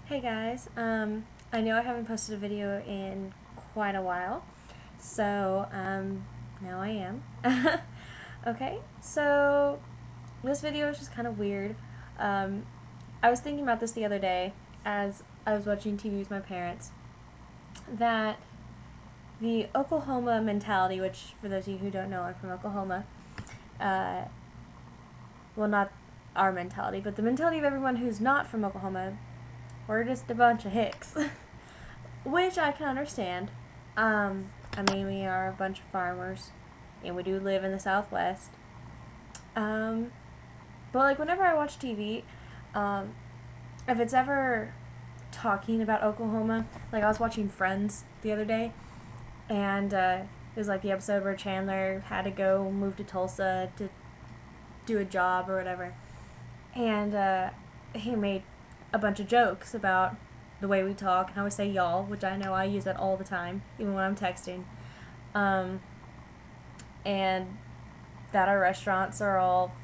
Hey guys, I know I haven't posted a video in quite a while, so now I am. Okay, so this video is just kind of weird. Um, I was thinking about this the other day as I was watching TV with my parents, that the Oklahoma mentality, which for those of you who don't know, I'm from Oklahoma, uh, well, not our mentality, but the mentality of everyone who's not from Oklahoma, we're just a bunch of Hicks. Which I can understand. I mean, we are a bunch of farmers, and we do live in the Southwest. Um, but like whenever I watch TV, um, if it's ever talking about Oklahoma, like I was watching Friends the other day, and it was like the episode where Chandler had to go move to Tulsa to do a job or whatever, and he made a bunch of jokes about the way we talk and how we say y'all, which I know I use that all the time, even when I'm texting. Um, and that our restaurants are all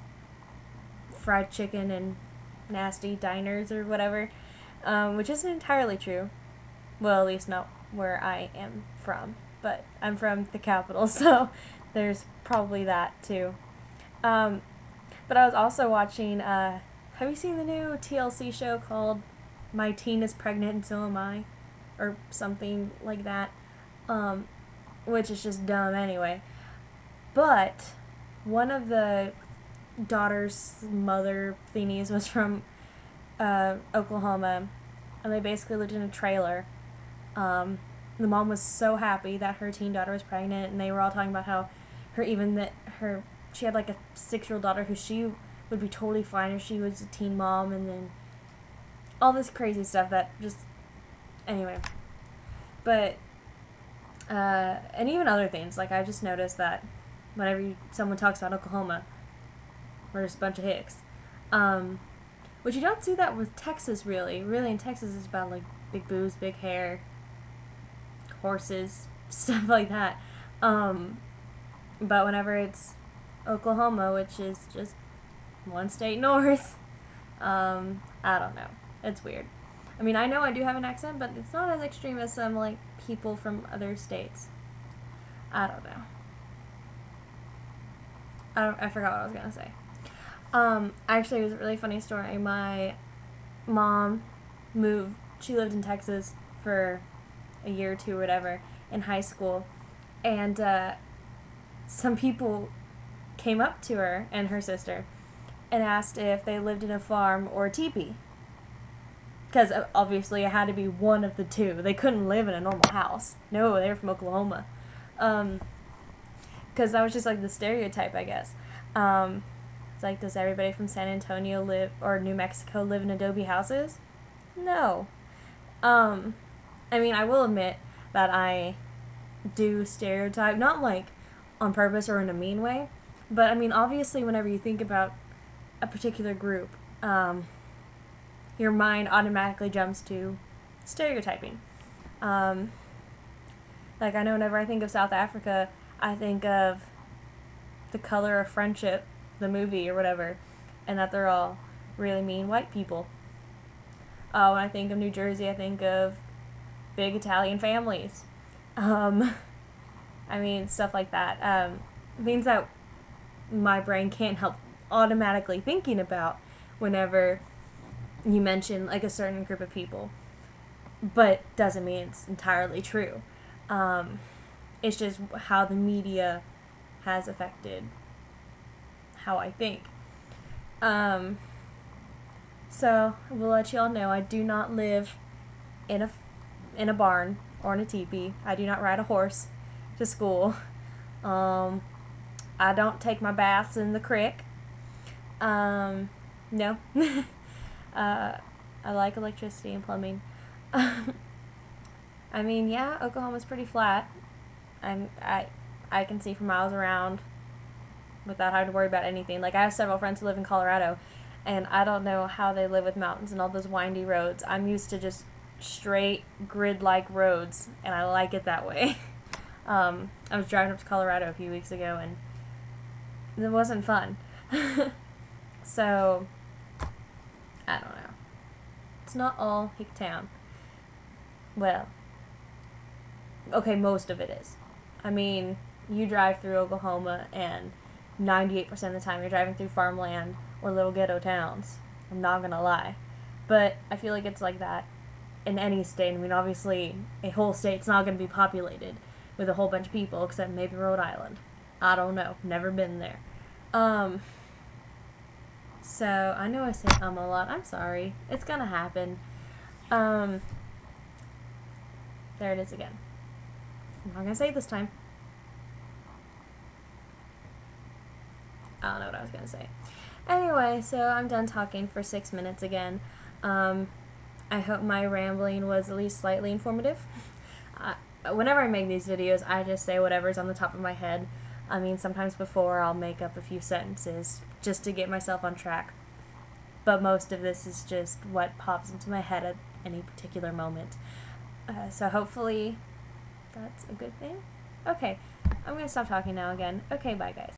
fried chicken and nasty diners or whatever, which isn't entirely true. Well, at least not where I am from. But I'm from the capital, so there's probably that too. Um, but I was also watching, have you seen the new TLC show called My Teen is Pregnant and So Am I? Or something like that. Um, which is just dumb anyway. But one of the daughter's mother thingies was from Oklahoma, and they basically lived in a trailer. The mom was so happy that her teen daughter was pregnant, and they were all talking about how she had like a 6-year-old daughter who she would be totally fine if she was a teen mom, and then all this crazy stuff that just anyway. But and even other things, like I just noticed that whenever someone talks about Oklahoma, we're just a bunch of Hicks. Which you don't see that with Texas, really. Really, in Texas, it's about like big boobs, big hair, horses, stuff like that. But whenever it's Oklahoma, which is just one state north, I don't know. It's weird. I mean, I know I do have an accent, but it's not as extreme as some like people from other states. I don't know. I forgot what I was gonna say. Actually, it was a really funny story. My mom moved. She lived in Texas for a year or two, or whatever, in high school, and some people came up to her and her sister and asked if they lived in a farm or a teepee. Because obviously it had to be one of the two. They couldn't live in a normal house. No, they were from Oklahoma. Because that was just like the stereotype, I guess. It's like, does everybody from San Antonio live, or New Mexico live in adobe houses? No. I mean, I will admit that I do stereotype, not like on purpose or in a mean way, but I mean, obviously, whenever you think about a particular group, your mind automatically jumps to stereotyping. Like, I know whenever I think of South Africa, I think of The Color of Friendship, the movie or whatever, and that they're all really mean white people. When I think of New Jersey, I think of big Italian families. I mean, stuff like that. Things that my brain can't help automatically thinking about whenever you mention like a certain group of people, but doesn't mean it's entirely true. It's just how the media has affected how I think. So we'll let y'all know I do not live in a barn or in a teepee. I do not ride a horse to school. I don't take my baths in the creek. No. I like electricity and plumbing. I mean, yeah, Oklahoma's pretty flat. I can see for miles around without having to worry about anything. Like, I have several friends who live in Colorado, and I don't know how they live with mountains and all those windy roads. I'm used to just straight grid-like roads, and I like it that way. I was driving up to Colorado a few weeks ago, and it wasn't fun. So, I don't know. It's not all Hick Town. Well, okay, most of it is. I mean, you drive through Oklahoma and 98% of the time you're driving through farmland or little ghetto towns. I'm not gonna lie. But I feel like it's like that in any state. I mean, obviously, a whole state's not gonna be populated with a whole bunch of people except maybe Rhode Island. I don't know. Never been there. So, I know I say a lot. I'm sorry. It's gonna happen. There it is again. I'm not gonna say it this time. I don't know what I was gonna say. Anyway, so I'm done talking for 6 minutes again. I hope my rambling was at least slightly informative. Whenever I make these videos, I just say whatever's on the top of my head. I mean, sometimes before I'll make up a few sentences just to get myself on track. But most of this is just what pops into my head at any particular moment. So hopefully that's a good thing. Okay, I'm going to stop talking now again. Okay, bye guys.